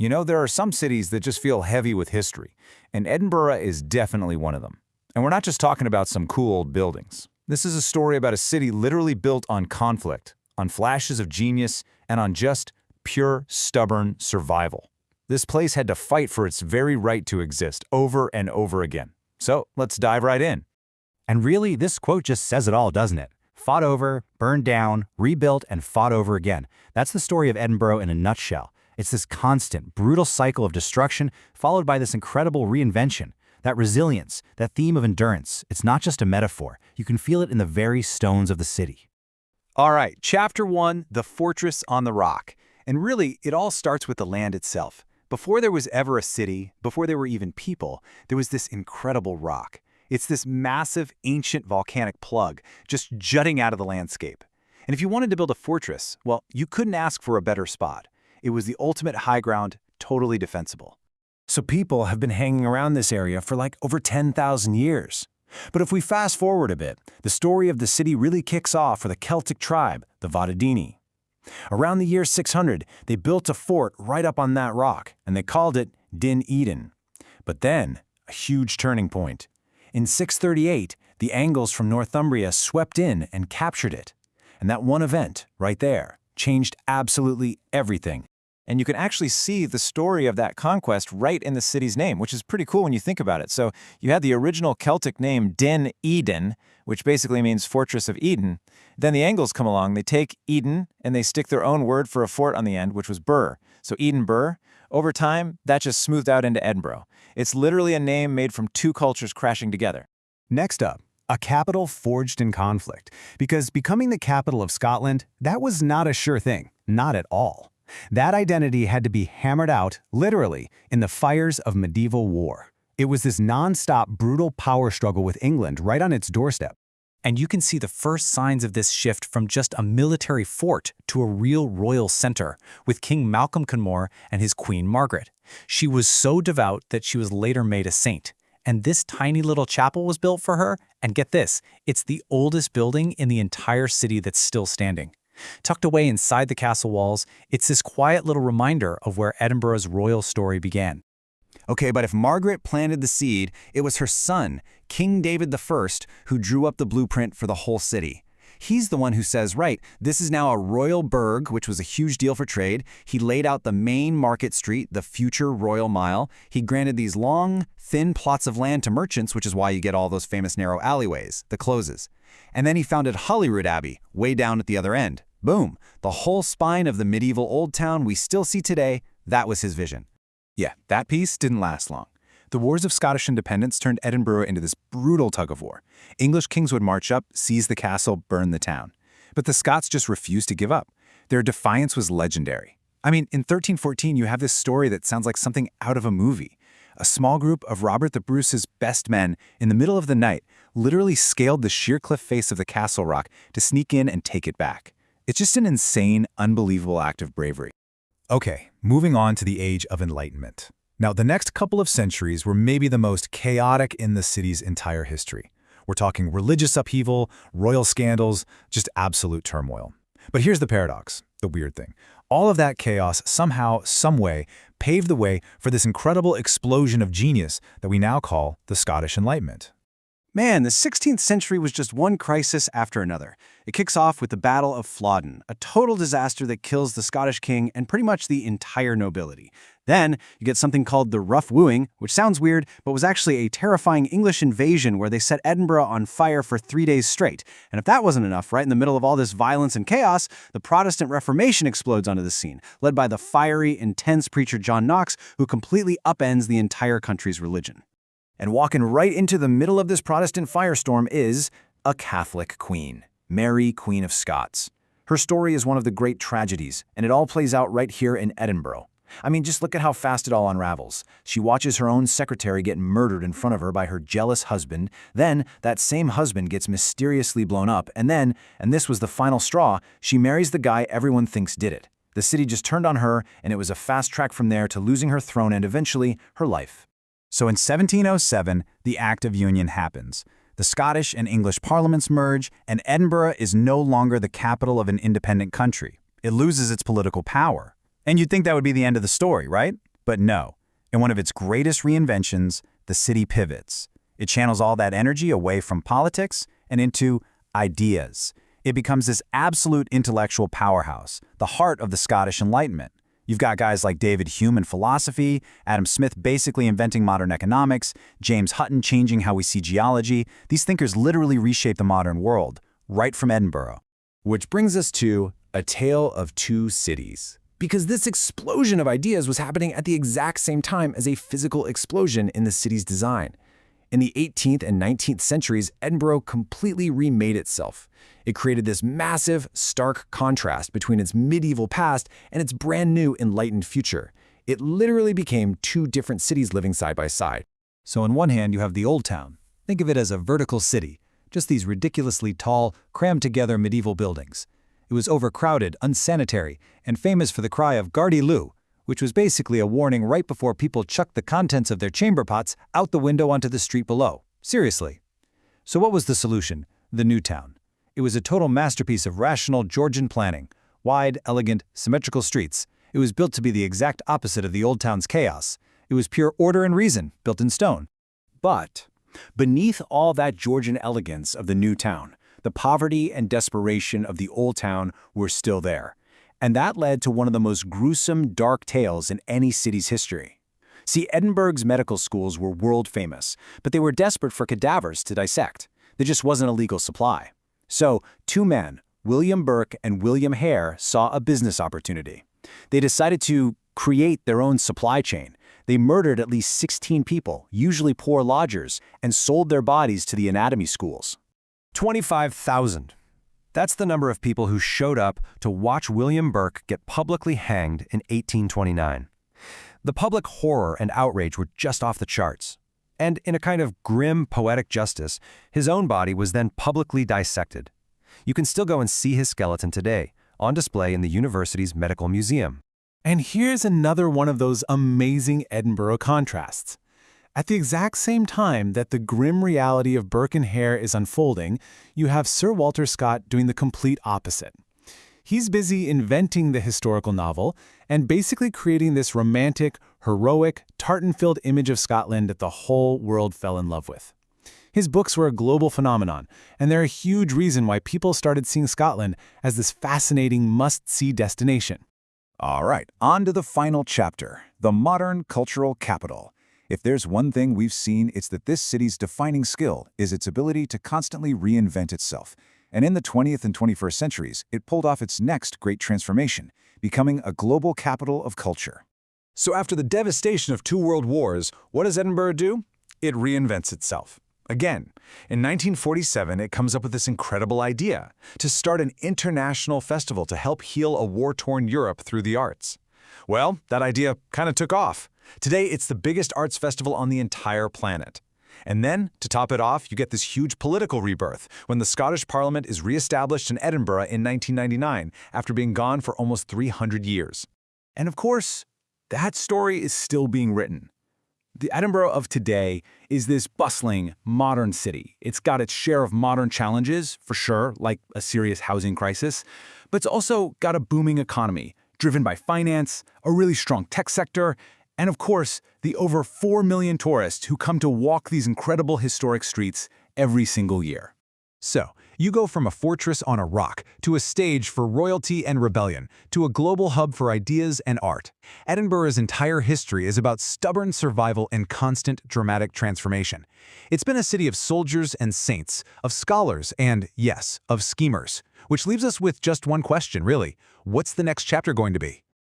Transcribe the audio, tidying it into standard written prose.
You know, there are some cities that just feel heavy with history, and Edinburgh is definitely one of them. And we're not just talking about some cool old buildings. This is a story about a city literally built on conflict, on flashes of genius, and on just pure, stubborn survival. This place had to fight for its very right to exist over and over again. So let's dive right in. And really, this quote just says it all, doesn't it? Fought over, burned down, rebuilt, and fought over again. That's the story of Edinburgh in a nutshell. It's this constant, brutal cycle of destruction followed by this incredible reinvention. That resilience, that theme of endurance, it's not just a metaphor. You can feel it in the very stones of the city. All right, Chapter 1, The Fortress on the Rock. And really, it all starts with the land itself. Before there was ever a city, before there were even people, there was this incredible rock. It's this massive, ancient volcanic plug just jutting out of the landscape. And if you wanted to build a fortress, well, you couldn't ask for a better spot. It was the ultimate high ground, totally defensible. So people have been hanging around this area for like over 10,000 years. But if we fast forward a bit, the story of the city really kicks off with a Celtic tribe, the Vodadini. Around the year 600, they built a fort right up on that rock, and they called it Din Eden. But then, a huge turning point. In 638, the Angles from Northumbria swept in and captured it. And that one event, right there, changed absolutely everything. And you can actually see the story of that conquest right in the city's name, which is pretty cool when you think about it. So you had the original Celtic name Din Eden, which basically means Fortress of Eden. Then the Angles come along, they take Eden, and they stick their own word for a fort on the end, which was Burr. So Edinburgh. Over time, that just smoothed out into Edinburgh. It's literally a name made from two cultures crashing together. Next up, a capital forged in conflict. Because becoming the capital of Scotland, that was not a sure thing. Not at all. That identity had to be hammered out, literally, in the fires of medieval war. It was this non-stop, brutal power struggle with England right on its doorstep. And you can see the first signs of this shift from just a military fort to a real royal center, with King Malcolm Canmore and his Queen Margaret. She was so devout that she was later made a saint. And this tiny little chapel was built for her, and get this, it's the oldest building in the entire city that's still standing. Tucked away inside the castle walls, it's this quiet little reminder of where Edinburgh's royal story began. Okay, but if Margaret planted the seed, it was her son, King David I, who drew up the blueprint for the whole city. He's the one who says, right, this is now a royal burgh, which was a huge deal for trade. He laid out the main market street, the future Royal Mile. He granted these long, thin plots of land to merchants, which is why you get all those famous narrow alleyways, the closes. And then he founded Holyrood Abbey, way down at the other end. Boom, the whole spine of the medieval old town we still see today, that was his vision. Yeah, that piece didn't last long. The wars of Scottish independence turned Edinburgh into this brutal tug-of-war. English kings would march up, seize the castle, burn the town. But the Scots just refused to give up. Their defiance was legendary. I mean, in 1314, you have this story that sounds like something out of a movie. A small group of Robert the Bruce's best men, in the middle of the night, literally scaled the sheer cliff face of the castle rock to sneak in and take it back. It's just an insane, unbelievable act of bravery. Okay, moving on to the Age of Enlightenment. Now, the next couple of centuries were maybe the most chaotic in the city's entire history. We're talking religious upheaval, royal scandals, just absolute turmoil. But here's the paradox, the weird thing. All of that chaos somehow, someway, paved the way for this incredible explosion of genius that we now call the Scottish Enlightenment. Man, the 16th century was just one crisis after another. It kicks off with the Battle of Flodden, a total disaster that kills the Scottish king and pretty much the entire nobility. Then, you get something called the Rough Wooing, which sounds weird, but was actually a terrifying English invasion where they set Edinburgh on fire for 3 days straight. And if that wasn't enough, right in the middle of all this violence and chaos, the Protestant Reformation explodes onto the scene, led by the fiery, intense preacher John Knox, who completely upends the entire country's religion. And walking right into the middle of this Protestant firestorm is a Catholic queen, Mary, Queen of Scots. Her story is one of the great tragedies, and it all plays out right here in Edinburgh. I mean, just look at how fast it all unravels. She watches her own secretary get murdered in front of her by her jealous husband. Then, that same husband gets mysteriously blown up. And then, and this was the final straw, she marries the guy everyone thinks did it. The city just turned on her, and it was a fast track from there to losing her throne and eventually her life. So in 1707, the Act of Union happens. The Scottish and English parliaments merge, and Edinburgh is no longer the capital of an independent country. It loses its political power. And you'd think that would be the end of the story, right? But no, in one of its greatest reinventions, the city pivots. It channels all that energy away from politics and into ideas. It becomes this absolute intellectual powerhouse, the heart of the Scottish Enlightenment. You've got guys like David Hume in philosophy, Adam Smith basically inventing modern economics, James Hutton changing how we see geology. These thinkers literally reshaped the modern world, right from Edinburgh. Which brings us to A Tale of Two Cities. Because this explosion of ideas was happening at the exact same time as a physical explosion in the city's design. In the 18th and 19th centuries, Edinburgh completely remade itself. It created this massive, stark contrast between its medieval past and its brand new enlightened future. It literally became two different cities living side by side. So on one hand, you have the Old Town. Think of it as a vertical city, just these ridiculously tall, crammed-together medieval buildings. It was overcrowded, unsanitary, and famous for the cry of "Gardy Lou," which was basically a warning right before people chucked the contents of their chamber pots out the window onto the street below. Seriously. So what was the solution? The New Town. It was a total masterpiece of rational Georgian planning. Wide, elegant, symmetrical streets. It was built to be the exact opposite of the Old Town's chaos. It was pure order and reason, built in stone. But beneath all that Georgian elegance of the New Town, the poverty and desperation of the Old Town were still there. And that led to one of the most gruesome, dark tales in any city's history. See, Edinburgh's medical schools were world famous, but they were desperate for cadavers to dissect. There just wasn't a legal supply. So, two men, William Burke and William Hare, saw a business opportunity. They decided to create their own supply chain. They murdered at least 16 people, usually poor lodgers, and sold their bodies to the anatomy schools. 25,000. That's the number of people who showed up to watch William Burke get publicly hanged in 1829. The public horror and outrage were just off the charts. And in a kind of grim, poetic justice, his own body was then publicly dissected. You can still go and see his skeleton today, on display in the university's medical museum. And here's another one of those amazing Edinburgh contrasts. At the exact same time that the grim reality of Burke and Hare is unfolding, you have Sir Walter Scott doing the complete opposite. He's busy inventing the historical novel and basically creating this romantic, heroic, tartan-filled image of Scotland that the whole world fell in love with. His books were a global phenomenon, and they're a huge reason why people started seeing Scotland as this fascinating must-see destination. All right, on to the final chapter, the modern cultural capital. If there's one thing we've seen, it's that this city's defining skill is its ability to constantly reinvent itself. And in the 20th and 21st centuries, it pulled off its next great transformation, becoming a global capital of culture. So after the devastation of 2 world wars, what does Edinburgh do? It reinvents itself. Again, in 1947, it comes up with this incredible idea to start an international festival to help heal a war-torn Europe through the arts. Well, that idea kind of took off. Today, it's the biggest arts festival on the entire planet. And then, to top it off, you get this huge political rebirth when the Scottish Parliament is re-established in Edinburgh in 1999 after being gone for almost 300 years. And of course, that story is still being written. The Edinburgh of today is this bustling, modern city. It's got its share of modern challenges, for sure, like a serious housing crisis, but it's also got a booming economy, driven by finance, a really strong tech sector, and of course, the over 4 million tourists who come to walk these incredible historic streets every single year. So, you go from a fortress on a rock to a stage for royalty and rebellion to a global hub for ideas and art. Edinburgh's entire history is about stubborn survival and constant dramatic transformation. It's been a city of soldiers and saints, of scholars and, yes, of schemers. Which leaves us with just one question, really. What's the next chapter going to be?